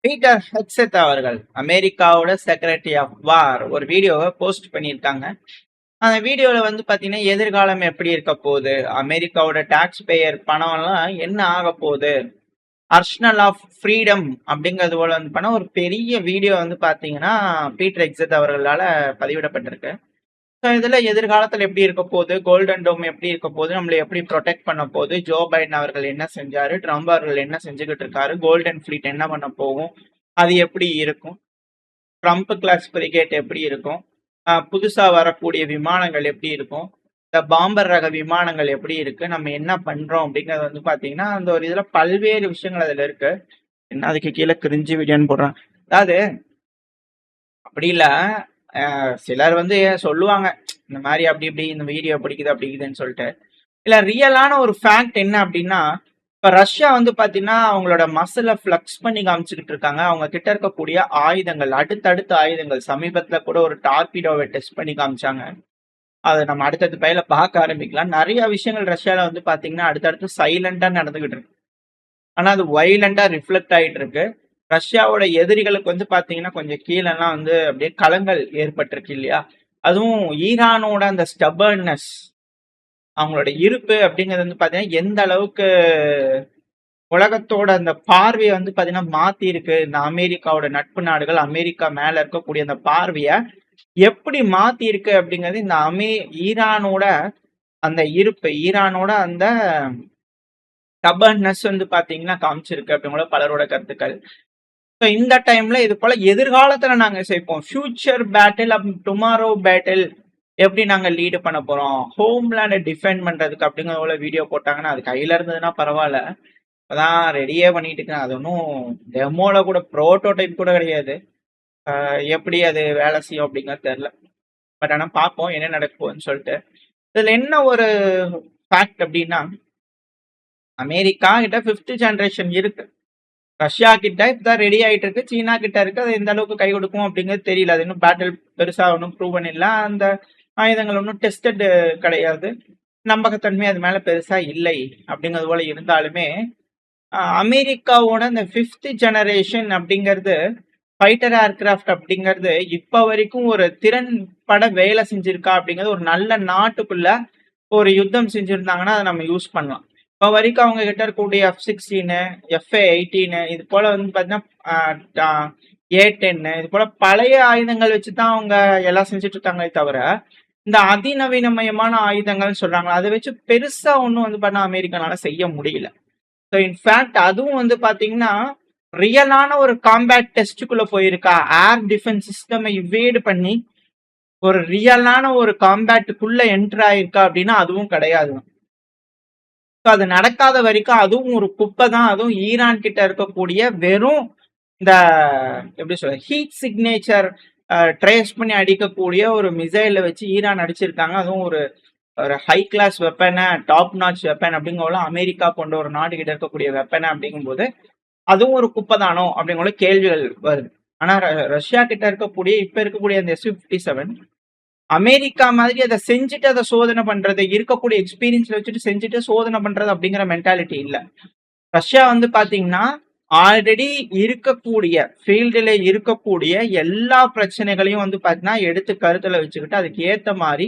Peter Hegseth அவர்கள் அமெரிக்காவோட secretary of வார் ஒரு வீடியோவை போஸ்ட் பண்ணியிருக்காங்க. அந்த வீடியோல வந்து பாத்தீங்கன்னா எதிர்காலம் எப்படி இருக்க போகுது, அமெரிக்காவோட டாக்ஸ் பேயர் பணம்லாம் என்ன ஆக போகுது, அர்ஷனல் ஆஃப் ஃப்ரீடம் அப்படிங்கிறது போல வந்து பண்ண ஒரு பெரிய வீடியோ வந்து பாத்தீங்கன்னா பீட்டர் ஹெக்ஸெட் அவர்களால பதிவிடப்பட்டிருக்கு. ஸோ இதுல எதிர்காலத்துல எப்படி இருக்க போகுது, கோல்டன் டோம் எப்படி இருக்க போகுது, நம்மளை எப்படி ப்ரொடெக்ட் பண்ண போகுது, ஜோ பைடன் அவர்கள் என்ன செஞ்சாரு, ட்ரம்ப் அவர்கள் என்ன செஞ்சுக்கிட்டு இருக்காரு, கோல்டன் ஃபிளீட் என்ன பண்ண போகும், அது எப்படி இருக்கும், ட்ரம்ப் கிளாஸ் பிரிகேட் எப்படி இருக்கும், புதுசா வரக்கூடிய விமானங்கள் எப்படி இருக்கும், இந்த பாம்பர் ரக விமானங்கள் எப்படி இருக்கு, நம்ம என்ன பண்றோம் அப்படிங்கிறது வந்து பாத்தீங்கன்னா அந்த ஒரு இதுல பல்வேறு விஷயங்கள் அதுல இருக்கு. என்ன அதுக்கு கீழே கிரிஞ்சு வீடியோன்னு போடுறான். அதாவது அப்படி இல்ல, சிலர் வந்து சொல்லுவாங்க இந்த மாதிரி அப்படி இப்படி இந்த வீடியோ பிடிக்குது அப்படி இருக்குதுன்னு சொல்லிட்டு. இல்ல ரியலான ஒரு ஃபேக்ட் என்ன அப்படின்னா, இப்ப ரஷ்யா வந்து பாத்தீங்கன்னா அவங்களோட மசில ஃபிளக்ஸ் பண்ணி காமிச்சுக்கிட்டு இருக்காங்க. அவங்க கிட்ட இருக்கக்கூடிய ஆயுதங்கள், அடுத்தடுத்த ஆயுதங்கள், சமீபத்துல கூட ஒரு டார்பிடோவை டெஸ்ட் பண்ணி காமிச்சாங்க. அதை நம்ம அடுத்தடுத்த பயில பார்க்க ஆரம்பிக்கலாம். நிறைய விஷயங்கள் ரஷ்யால வந்து பாத்தீங்கன்னா அடுத்தடுத்து சைலண்டா நடந்துகிட்டு இருக்கு. ஆனா அது வைலண்டா ரிஃப்ளெக்ட் ஆயிட்டு இருக்கு. ரஷ்யாவோட எதிரிகளுக்கு வந்து பாத்தீங்கன்னா கொஞ்சம் கீழெல்லாம் வந்து அப்படியே களங்கள் ஏற்பட்டிருக்கு இல்லையா? அதுவும் ஈரானோட அந்த ஸ்டபர்னஸ், அவங்களோட இருப்பு அப்படிங்கிறது வந்து பாத்தீங்கன்னா எந்த அளவுக்கு உலகத்தோட அந்த பார்வையை வந்து பாத்தீங்கன்னா மாத்தி இருக்கு. இந்த அமெரிக்காவோட நட்பு நாடுகள் அமெரிக்கா மேல இருக்கக்கூடிய அந்த பார்வைய எப்படி மாத்தி இருக்கு அப்படிங்கிறது இந்த ஈரானோட அந்த இருப்பு, ஈரானோட அந்த ஸ்டபர்னஸ் வந்து பாத்தீங்கன்னா காமிச்சிருக்கு அப்படிங்கிற பலரோட கருத்துக்கள். ஸோ இந்த டைம்ல இது போல எதிர்காலத்துல நாங்க சேர்ப்போம், ஃபியூச்சர் பேட்டில் டுமாரோ பேட்டில் எப்படி நாங்க லீடு பண்ண போறோம், ஹோம்லேண்டை டிஃபெண்ட் பண்றதுக்கு அப்படிங்கிற போல வீடியோ போட்டாங்கன்னா அது கையில இருந்ததுன்னா பரவாயில்ல. அதான் ரெடியே பண்ணிட்டு இருக்கேன். அது ஒன்றும் டெமோல கூட ப்ரோட்டோடைப் கூட கிடையாது. எப்படி அது வேலை செய்யும் அப்படிங்கிறது தெரியல. பட் ஆனா பார்ப்போம் என்ன நடக்க போகுதுன்னு சொல்லிட்டு. இதுல என்ன ஒரு ஃபேக்ட் அப்படின்னா, அமெரிக்கா கிட்ட 5th ஜெனரேஷன் இருக்கு. ரஷ்யா கிட்ட இப்பதான் ரெடி ஆயிட்டு இருக்கு. சீனா கிட்ட இருக்கு. அது எந்த அளவுக்கு கை கொடுக்கும் அப்படிங்கிறது தெரியல. அது இன்னும் பேட்டில் பெருசா ஒன்றும் ப்ரூவ் பண்ணல. அந்த ஆயுதங்கள் ஒன்றும் டெஸ்டட் கிடையாது. நம்பகத்தன்மை அது மேல பெருசா இல்லை அப்படிங்கிறது போல இருந்தாலுமே, அமெரிக்காவோட இந்த 5th ஜெனரேஷன் அப்படிங்கிறது ஃபைட்டர் ஏர்கிராஃப்ட் அப்படிங்கிறது இப்ப வரைக்கும் ஒரு திறன்பட வேலை செஞ்சிருக்கா அப்படிங்கிறது, ஒரு நல்ல நாட்டுக்குள்ள ஒரு யுத்தம் செஞ்சிருந்தாங்கன்னா அதை நம்ம யூஸ் பண்ணலாம். இப்ப வரைக்கும் அவங்க கிட்ட இருக்கக்கூடிய F-16, FA-18 இது போல வந்து பாத்தீங்கன்னா A-10 இது போல பழைய ஆயுதங்கள் வச்சுதான் அவங்க எல்லாம் செஞ்சுட்டு இருக்காங்களே தவிர, இந்த அதிநவீனமயமான ஆயுதங்கள்னு சொல்றாங்க, அதை வச்சு பெருசா ஒன்றும் வந்து பண்ண அமெரிக்கனால செய்ய முடியல. ஸோ இன்ஃபேக்ட் அதுவும் வந்து பாத்தீங்கன்னா ரியலான ஒரு காம்பேட் டெஸ்டுக்குள்ள போயிருக்கா, ஏர் டிஃபென்ஸ் சிஸ்டம் இவேடு பண்ணி ஒரு ரியலான ஒரு காம்பேட்டுக்குள்ள என்டர் ஆயிருக்கா அப்படின்னா அதுவும் கிடையாது. ஸோ அது நடக்காத வரைக்கும் அதுவும் ஒரு குப்பை தான். அதுவும் ஈரான் கிட்ட இருக்கக்கூடிய வெறும் இந்த எப்படி சொல்ற ஹீட் சிக்னேச்சர் ட்ரேஸ் பண்ணி அடிக்கக்கூடிய ஒரு மிசைல வச்சு ஈரான் அடிச்சிருக்காங்க. அதுவும் ஒரு ஒரு ஹை கிளாஸ் வெப்பனை, டாப் நாச் வெப்பன் அப்படிங்கறத அமெரிக்கா கொண்ட ஒரு நாடு கிட்ட இருக்கக்கூடிய வெப்பனை அப்படிங்கும்போது அதுவும் ஒரு குப்பை தானோ அப்படிங்கிற கேள்விகள் வருது. ஆனா ரஷ்யா கிட்ட இருக்கக்கூடிய இப்ப இருக்கக்கூடிய அந்த Su-57 அமெரிக்கா மாதிரி அதை செஞ்சுட்டு அதை சோதனை பண்றது, இருக்கக்கூடிய எக்ஸ்பீரியன்ஸ்ல வச்சுட்டு செஞ்சுட்டு சோதனை பண்றது அப்படிங்கிற மென்டாலிட்டி இல்ல. ரஷ்யா வந்து பாத்தீங்கன்னா ஆல்ரெடி இருக்கக்கூடிய ஃபீல்டுல இருக்கக்கூடிய எல்லா பிரச்சனைகளையும் வந்து பாத்தீங்கன்னா எடுத்து கருத்துல வச்சுக்கிட்டு அதுக்கு ஏத்த மாதிரி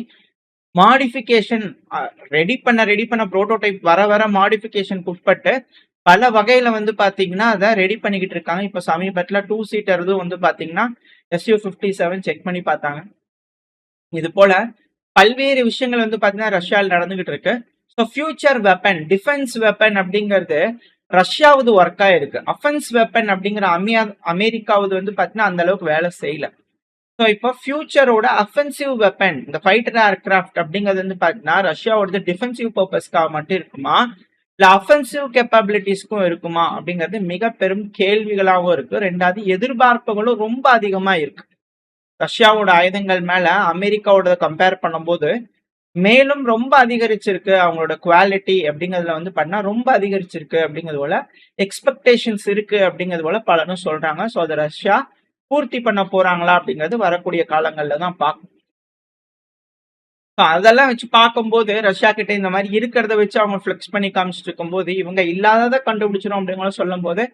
மாடிஃபிகேஷன் ரெடி பண்ண புரோட்டோடைப் வர மாடிஃபிகேஷன் உட்பட்டு பல வகையில வந்து பாத்தீங்கன்னா அதை ரெடி பண்ணிக்கிட்டு இருக்காங்க. இப்ப சமீபத்துல 2 சீட்டர் வந்து பாத்தீங்கன்னா Su-57 செக் பண்ணி பார்த்தாங்க. இது போல பல்வேறு விஷயங்கள் வந்து பாத்தீங்கன்னா ரஷ்யாவில் நடந்துகிட்டு இருக்கு. So future weapon, defence weapon அப்படிங்கிறது ரஷ்யாவது ஒர்க் ஆயிருக்கு. அஃபென்ஸ் வெப்பன் அப்படிங்கிற அமெரிக்காவது வந்து பாத்தீங்கன்னா அந்த அளவுக்கு வேலை செய்யல. ஸோ இப்போ ஃபியூச்சரோட அஃபென்சிவ் வெப்பன், இந்த ஃபைட்டர் ஏர்கிராஃப்ட் அப்படிங்கிறது வந்து பாத்தீங்கன்னா ரஷ்யாவோட டிஃபென்சிவ் பர்பஸ்க்காக மட்டும் இருக்குமா, இல்ல அஃபென்சிவ் கேப்பபிலிட்டிஸ்க்கும் இருக்குமா அப்படிங்கிறது மிக பெரும் கேள்விகளாகவும் இருக்கு. ரெண்டாவது எதிர்பார்ப்புகளும் ரொம்ப அதிகமா இருக்கு. ரஷ்யாவோட ஆயுதங்கள் மேல அமெரிக்காவோட கம்பேர் பண்ணும்போது மேலும் ரொம்ப அதிகரிச்சிருக்கு. அவங்களோட குவாலிட்டி அப்படிங்கிறதுல வந்து பண்ணா ரொம்ப அதிகரிச்சிருக்கு அப்படிங்கிறது போல எக்ஸ்பெக்டேஷன்ஸ் இருக்கு அப்படிங்கிறது போல பலரும் சொல்றாங்க. ஸோ அதை ரஷ்யா பூர்த்தி பண்ண போறாங்களா அப்படிங்கிறது வரக்கூடிய காலங்கள்ல தான் பார்க்கணும். அதெல்லாம் வச்சு பார்க்கும்போது ரஷ்யா கிட்ட இந்த மாதிரி இருக்கிறத வச்சு அவங்க ஃபிளெக்ஸ் பண்ணி காமிச்சிட்டு இருக்கும்போது இவங்க இல்லாததை கண்டுபிடிச்சிடும் அப்படிங்கிற சொல்லும் போது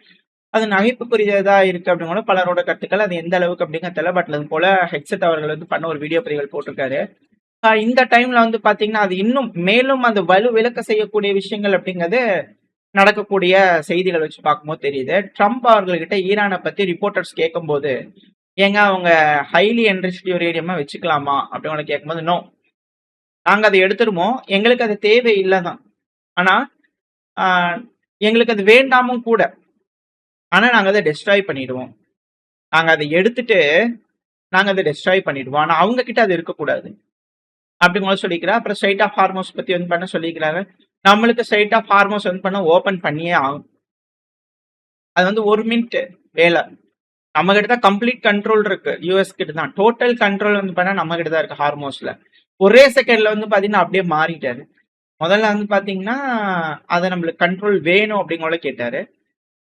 அது நகைப்புக்குரியதா இருக்கு அப்படிங்கிற பலரோட கருத்துக்கள். அது எந்த அளவுக்கு அப்படிங்கிறது தெரியல. பட் அது போல ஹெட்செட் அவர்கள் வந்து பண்ண ஒரு வீடியோ பதிவுகள் போட்டிருக்காரு. இந்த டைம்ல வந்து பாத்தீங்கன்னா, அது இன்னும் மேலும் அந்த வலு விலக்க செய்யக்கூடிய விஷயங்கள் அப்படிங்கிறது நடக்கக்கூடிய செய்திகள் வச்சு பார்க்கும்போது தெரியுது. ட்ரம்ப் அவர்கள்கிட்ட ஈரானை பத்தி ரிப்போர்ட்டர்ஸ் கேட்கும்போது, ஏங்க அவங்க ஹைலி என்ரிச்ட் யுரேனியமா வச்சுக்கலாமா அப்படின்னு கேட்கும்போது, நோ, நாங்க அதை எடுத்துருவோம். எங்களுக்கு அது தேவை இல்லதான். ஆனா ஆஹ், எங்களுக்கு அது வேண்டாமும் கூட. ஆனா நாங்க அதை டெஸ்ட்ராய் பண்ணிடுவோம். நாங்க அதை எடுத்துட்டு நாங்க அதை டெஸ்ட்ராய் பண்ணிடுவோம். ஆனா அவங்க கிட்ட அது இருக்கக்கூடாது அப்படிங்கிற சொல்லிக்கிறார். அப்புறம் ஸ்ட்ரைட் ஆஃப் ஹார்மோஸ் பத்தி வந்து பண்ண சொல்லிக்கிறாரு. நம்மளுக்கு ஸ்ட்ரைட் ஆஃப் ஹார்மோஸ் வந்து பண்ண ஓபன் பண்ணியே ஆகும். அது வந்து 1 மினிட் வேலை. நம்ம கிட்ட தான் கம்ப்ளீட் கண்ட்ரோல் இருக்கு. யூஎஸ் கிட்ட தான் டோட்டல் கண்ட்ரோல் வந்து பண்ணா நம்ம கிட்ட தான் இருக்கு ஹார்மோஸ்ல. ஒரே செகண்ட்ல வந்து பாத்தீங்கன்னா அப்படியே மாறிட்டாரு. முதல்ல வந்து பாத்தீங்கன்னா அதை நம்மளுக்கு கண்ட்ரோல் வேணும் அப்படிங்கிற கேட்டாரு.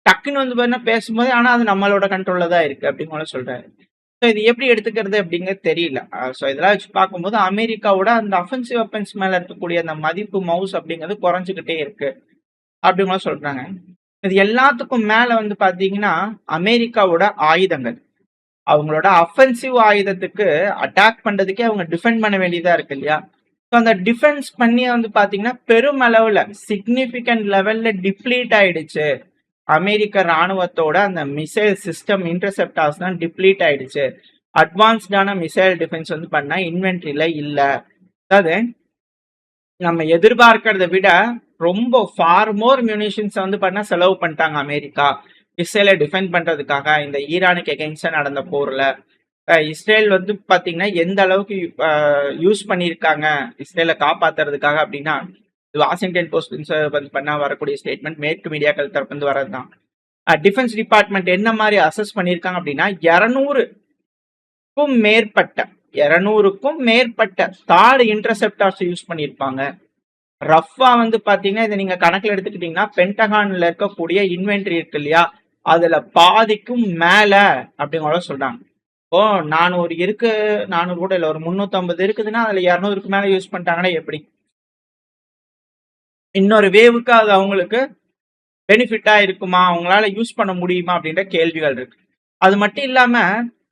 டக்குன்னு வந்து பாத்தீங்கன்னா பேசும்போது ஆனா அது நம்மளோட கண்ட்ரோல்ல தான் இருக்கு அப்படிங்கிற சொல்றாரு. ஸோ இது எப்படி எடுத்துக்கிறது அப்படிங்கிறது தெரியல. ஸோ இதெல்லாம் வச்சு பார்க்கும்போது அமெரிக்காவோட அந்த அஃபென்சிவ் வெப்பன்ஸ் மேல இருக்கக்கூடிய அந்த மதிப்பு மவுஸ் அப்படிங்கிறது குறைஞ்சுக்கிட்டே இருக்கு அப்படிங்கிற சொல்றாங்க. இது எல்லாத்துக்கும் மேல வந்து பாத்தீங்கன்னா அமெரிக்காவோட ஆயுதங்கள், அவங்களோட அஃபென்சிவ் ஆயுதத்துக்கு அட்டாக் பண்றதுக்கே அவங்க டிஃபெண்ட் பண்ண வேண்டியதா இருக்கு இல்லையா? ஸோ அந்த டிஃபென்ஸ் பண்ணி வந்து பாத்தீங்கன்னா பெருமளவுல சிக்னிபிகண்ட் லெவல்ல டிப்ளீட் ஆயிடுச்சு. அமெரிக்க ராணுவத்தோட அந்த மிசைல் சிஸ்டம் இன்டர்செப்டார்ஸ் தான் டிப்ளீட் ஆயிடுச்சு. அட்வான்ஸ்டான மிசைல் டிஃபென்ஸ் வந்து பண்ணா இன்வென்ட்ரியில இல்ல. அதாவது நம்ம எதிர்பார்க்கறத விட ரொம்ப ஃபார் மோர் மியூனிஷன்ஸ் வந்து பண்ண செலவு பண்ணிட்டாங்க அமெரிக்கா இஸ்ரேலை டிஃபெண்ட் பண்றதுக்காக. இந்த ஈரானுக்கு எகென்ஸ்டா நடந்த போர்ல இஸ்ரேல் வந்து பாத்தீங்கன்னா எந்த அளவுக்கு யூஸ் பண்ணியிருக்காங்க இஸ்ரேலை காப்பாத்துறதுக்காக அப்படின்னா, வாஷிங்டன் போஸ்ட் வந்து பண்ண வரக்கூடிய ஸ்டேட்மெண்ட் மேற்கு மீடியாக்கள் தரப்பு வரதுதான். டிஃபென்ஸ் டிபார்ட்மெண்ட் என்ன மாதிரி அசஸ் பண்ணியிருக்காங்க அப்படின்னா 200க்கும் மேற்பட்ட தாடு இன்டர்செப்டார்ஸ் யூஸ் பண்ணியிருப்பாங்க. ரஃபா வந்து பாத்தீங்கன்னா இதை நீங்க கணக்குல எடுத்துக்கிட்டீங்கன்னா பென்டகான்ல இருக்கக்கூடிய இன்வென்ட்ரி இருக்கு இல்லையா, அதுல பாதிக்கும் மேல அப்படிங்கிற சொல்றாங்க. இப்போ 400 இருக்கு, 400 கூட இல்ல, ஒரு 350 இருக்குதுன்னா அதுல 200க்கு மேல யூஸ் பண்ணிட்டாங்கன்னா எப்படி? இன்னொரு வேவுக்கு அது அவங்களுக்கு பெனிஃபிட்டா இருக்குமா, அவங்களால யூஸ் பண்ண முடியுமா அப்படின்ற கேள்விகள் இருக்கு. அது மட்டும் இல்லாம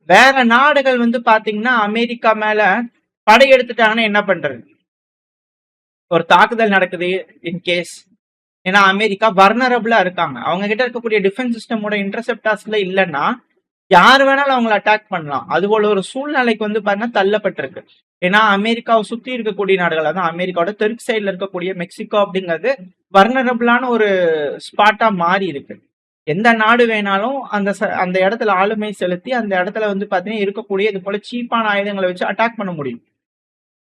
வேற நாடுகள் வந்து பாத்தீங்கன்னா அமெரிக்கா மேல படையெடுத்துட்டாங்கன்னா என்ன பண்றது? ஒரு தாக்குதல் நடக்குது இன்கேஸ், ஏன்னா அமெரிக்கா வர்னரபிளா இருக்காங்க. அவங்க கிட்ட இருக்கக்கூடிய டிஃபென்ஸ் சிஸ்டமோட இன்டர்செப்டார்ஸ்ல இல்லைன்னா யார் வேணாலும் அவங்களை அட்டாக் பண்ணலாம். அது போல ஒரு சூழ்நிலைக்கு வந்து பாத்தீங்கன்னா தள்ளப்பட்டிருக்கு. ஏன்னா அமெரிக்காவை சுத்தி இருக்கக்கூடிய நாடுகள், அதான் அமெரிக்காவோட தெற்கு சைட்ல இருக்கக்கூடிய மெக்சிகோ அப்படிங்கிறது வர்னரபிளான ஒரு ஸ்பாட்டா மாறி இருக்கு. எந்த நாடு வேணாலும் அந்த இடத்துல ஆளுமை செலுத்தி அந்த இடத்துல வந்து பாத்தீங்கன்னா இருக்கக்கூடிய இது போல சீப்பான ஆயுதங்களை வச்சு அட்டாக் பண்ண முடியும்.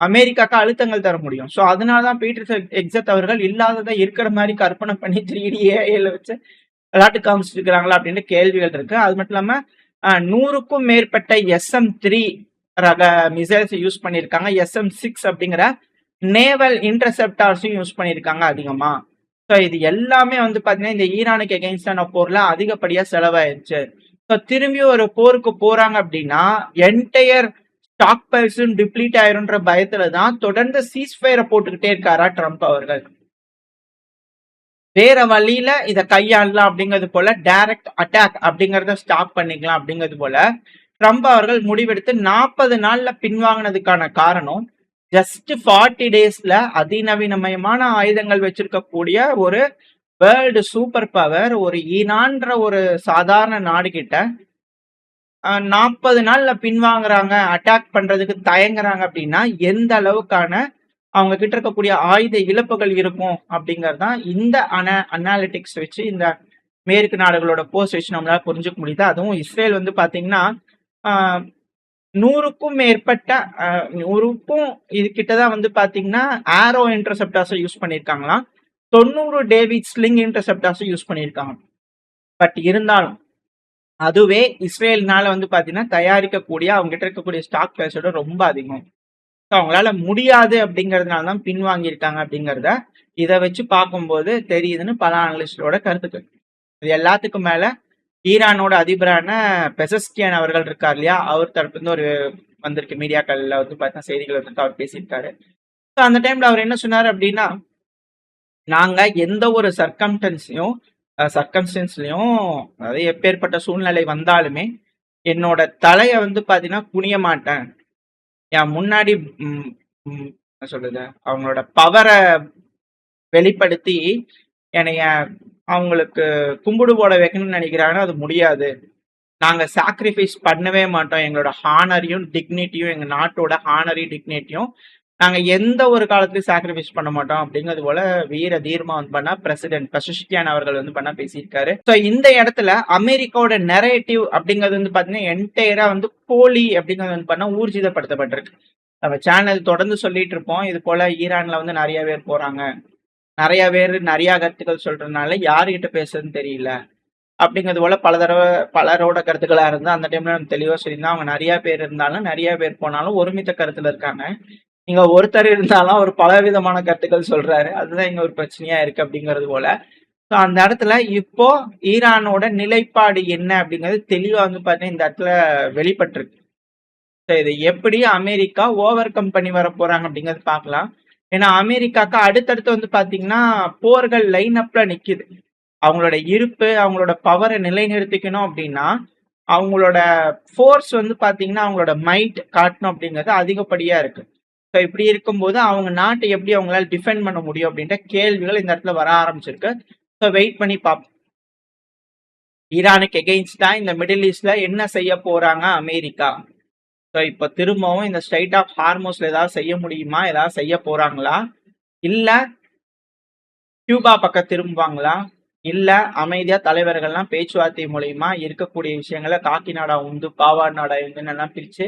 அமெரிக்காக்கு அழுத்தங்கள் தர முடியும். ஸோ அதனாலதான் பீட்டர் எக்ஸத் அவர்கள் இல்லாததை இருக்கிற மாதிரி கற்பனை பண்ணி 3D AI வச்சு விளையாட்டு காமிச்சிட்டு இருக்கிறாங்களா அப்படின்னு கேள்விகள் இருக்கு. அது மட்டும் இல்லாம 100க்கும் மேற்பட்ட SM-3 ரக மிசைல்ஸ் யூஸ் பண்ணியிருக்காங்க. SM-6 அப்படிங்கிற நேவல் இன்டர்செப்டார்ஸையும் யூஸ் பண்ணியிருக்காங்க அதிகமா. ஸோ இது எல்லாமே வந்து பாத்தீங்கன்னா இந்த ஈரானுக்கு எகெயின்ஸ்டான போர்ல அதிகப்படியா செலவாயிருச்சு. ஸோ திரும்பி ஒரு போருக்கு போறாங்க அப்படின்னா என்டையர் ஸ்டாக் பைல்ஸும் டிப்ளீட் ஆயிரும்ன்ற பயத்துல தான் தொடர்ந்து சீஸ்ஃபயரை போட்டுக்கிட்டே இருக்காரா ட்ரம்ப் அவர்கள். வேற வழியில இதை கையாளலாம் அப்படிங்கிறது போல, டைரக்ட் அட்டாக் அப்படிங்கறத ஸ்டாப் பண்ணிக்கலாம் அப்படிங்கிறது போல ட்ரம்ப் அவர்கள் முடிவெடுத்து 40 நாள்ல பின்வாங்கினதுக்கான காரணம் ஜஸ்ட் 40 டேஸ்ல அதிநவீனமயமான ஆயுதங்கள் வச்சிருக்கக்கூடிய ஒரு வேர்ல்டு சூப்பர் பவர் ஒரு ஈரான்ற ஒரு சாதாரண நாடு கிட்ட 40 நாள்ல பின்வாங்குறாங்க, அட்டாக் பண்றதுக்கு தயங்குறாங்க அப்படின்னா எந்த அளவுக்கான அவங்க கிட்ட இருக்கக்கூடிய ஆயுத இழப்புகள் இருக்கும் அப்படிங்கறதுதான் இந்த அனாலிட்டிக்ஸ் வச்சு இந்த மேற்கு நாடுகளோட போஸ்ட் வச்சு நம்மளால புரிஞ்சுக்க முடியுது. அதுவும் இஸ்ரேல் வந்து பாத்தீங்கன்னா 100க்கும் மேற்பட்ட 100க்கும் இது கிட்டதான் வந்து பாத்தீங்கன்னா ஆரோ இன்டர்செப்டார்ஸ் யூஸ் பண்ணிருக்காங்களாம். 90 டேவிட் ஸ்லிங் இன்டர்செப்டார்ஸ் யூஸ் பண்ணிருக்காங்க. பட் இருந்தாலும் அதுவே இஸ்ரேல்னால வந்து பாத்தீங்கன்னா தயாரிக்கக்கூடிய அவங்க கிட்ட இருக்கக்கூடிய ஸ்டாக் பிரைஸோட ரொம்ப அதிகம். அவங்களால முடியாது அப்படிங்கறதுனால தான் பின்வாங்கியிருக்காங்க அப்படிங்கிறத இதை வச்சு பார்க்கும்போது தெரியுதுன்னு பல அனலிஸ்டோட கருத்துக்கள். இது எல்லாத்துக்கும் மேல ஈரானோட அதிபரான பெசஸ்கியான் அவர்கள் இருக்கார் இல்லையா, அவர் தரப்பு இருந்து ஒரு வந்திருக்கு மீடியாக்கள்ல வந்து பார்த்தீங்கன்னா செய்திகள் வந்து அவர் பேசியிருக்காரு. அந்த டைம்ல அவர் என்ன சொன்னார் அப்படின்னா, நாங்க எந்த ஒரு சர்க்கம்டன்ஸையும் சர்க்கம்ஸ்டன்ஸ்லயும், அதாவது எப்பேற்பட்ட சூழ்நிலை வந்தாலுமே என்னோட தலைய வந்து பாத்தீங்கன்னா குனிய மாட்டேன். என் முன்னாடி ம், ம், என்ன சொல்றது, அவங்களோட பவர வெளிப்படுத்தி என்னைய அவங்களுக்கு கும்பிடு போட வைக்கணும்னு நினைக்கிறாங்கன்னா அது முடியாது. நாங்க சாக்ரிஃபைஸ் பண்ணவே மாட்டோம். எங்களோட ஹானரையும் டிக்னிட்டியும், எங்க நாட்டோட ஹானரையும் டிக்னிட்டியும் நாங்க எந்த ஒரு காலத்திலயும் சாக்ரிஃபைஸ் பண்ண மாட்டோம் அப்படிங்கிறது போல வீர தீர்மா வந்து பண்ணா பிரசிடென்ட் பெஷஷ்கியான் அவர்கள் வந்து பண்ணா பேசியிருக்காரு. ஸோ இந்த இடத்துல அமெரிக்காவோட நெரேட்டிவ் அப்படிங்கிறது வந்து பாத்தீங்கன்னா என்டையரா வந்து போலி அப்படிங்கிறது வந்து பண்ணா ஊர்ஜிதப்படுத்தப்பட்டிருக்கு. நம்ம சேனல் தொடர்ந்து சொல்லிட்டு இருப்போம். இது போல ஈரான்ல வந்து நிறைய பேர் போறாங்க. நிறைய பேர் நிறைய கருத்துக்கள் சொல்றதுனால யாருகிட்ட பேசுறதுன்னு தெரியல. அப்படிங்கிறது போல பல தடவை பலரோட கருத்துக்களா இருந்தா அந்த டைம்ல நம்ம தெளிவா சொல்லியிருந்தோம். அவங்க நிறைய பேர் இருந்தாலும் நிறைய பேர் போனாலும் ஒருமித்த கருத்துல இருக்காங்க. இங்க ஒருத்தர் இருந்தாலும் அவர் பலவிதமான கருத்துக்கள் சொல்றாரு. அதுதான் இங்க ஒரு பிரச்சனையா இருக்கு அப்படிங்கிறது போல. ஸோ அந்த இடத்துல இப்போ ஈரானோட நிலைப்பாடு என்ன அப்படிங்கிறது தெளிவா வந்து பாத்தீங்கன்னா இந்த இடத்துல வெளிப்பட்டிருக்கு. ஸோ இதை எப்படி அமெரிக்கா ஓவர் கம் பண்ணி வர போறாங்க அப்படிங்கிறது பார்க்கலாம். ஏன்னா அமெரிக்காக்கு அடுத்தடுத்து வந்து பாத்தீங்கன்னா போர்கள் லைன் அப்ல நிக்குது. அவங்களோட இருப்பு, அவங்களோட பவரை நிலைநிறுத்திக்கணும் அப்படின்னா அவங்களோட ஃபோர்ஸ் வந்து பாத்தீங்கன்னா அவங்களோட மைட் காட்டணும் அப்படிங்கிறது அதிகப்படியா இருக்கு. ஸோ இப்படி இருக்கும்போது அவங்க நாட்டை எப்படி அவங்களால டிஃபெண்ட் பண்ண முடியும் அப்படின்ற கேள்விகள் இந்த இடத்துல வர ஆரம்பிச்சிருக்கு. ஸோ வெயிட் பண்ணி பார்ப்போம். ஈரானுக்கு எகெயின்ஸ்டா இந்த மிடில் ஈஸ்ட்ல என்ன செய்ய போறாங்க அமெரிக்கா? ஸோ இப்போ திரும்பவும் இந்த ஸ்ட்ரைட் ஆஃப் ஹார்மோஸ்ல ஏதாவது செய்ய முடியுமா? ஏதாவது செய்ய போறாங்களா? இல்ல கியூபா பக்கம் திரும்புவாங்களா? இல்ல அமைதியா தலைவர்கள்லாம் பேச்சுவார்த்தை மூலியமா இருக்கக்கூடிய விஷயங்களை காக்கிநாடா உண்டு, பாவாடு நாடா உண்டுன்னு எல்லாம் பிரிச்சு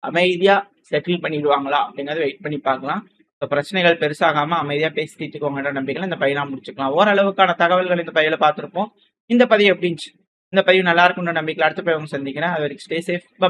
அமைதியா செட்டில் பண்ணிடுவாங்களா அப்படிங்கறத வெயிட் பண்ணி பார்க்கலாம். இப்போ பிரச்சனைகள் பெருசாகாம அமைதியா பேசி தீர்த்துக்கோங்கன்ற நம்பிக்கையில இந்த பையனா முடிச்சுக்கலாம். ஓரளவுக்கான தகவல்கள் இந்த பையில பார்த்திருப்போம். இந்த பதிவு எப்படி இருந்துச்சு? இந்த பதிவு நல்லா இருக்கும்ன்ற நம்பிக்கையில அடுத்த பதிவு சந்திக்கிறேன். அது வரைக்கும் ஸ்டே சேஃப். பை.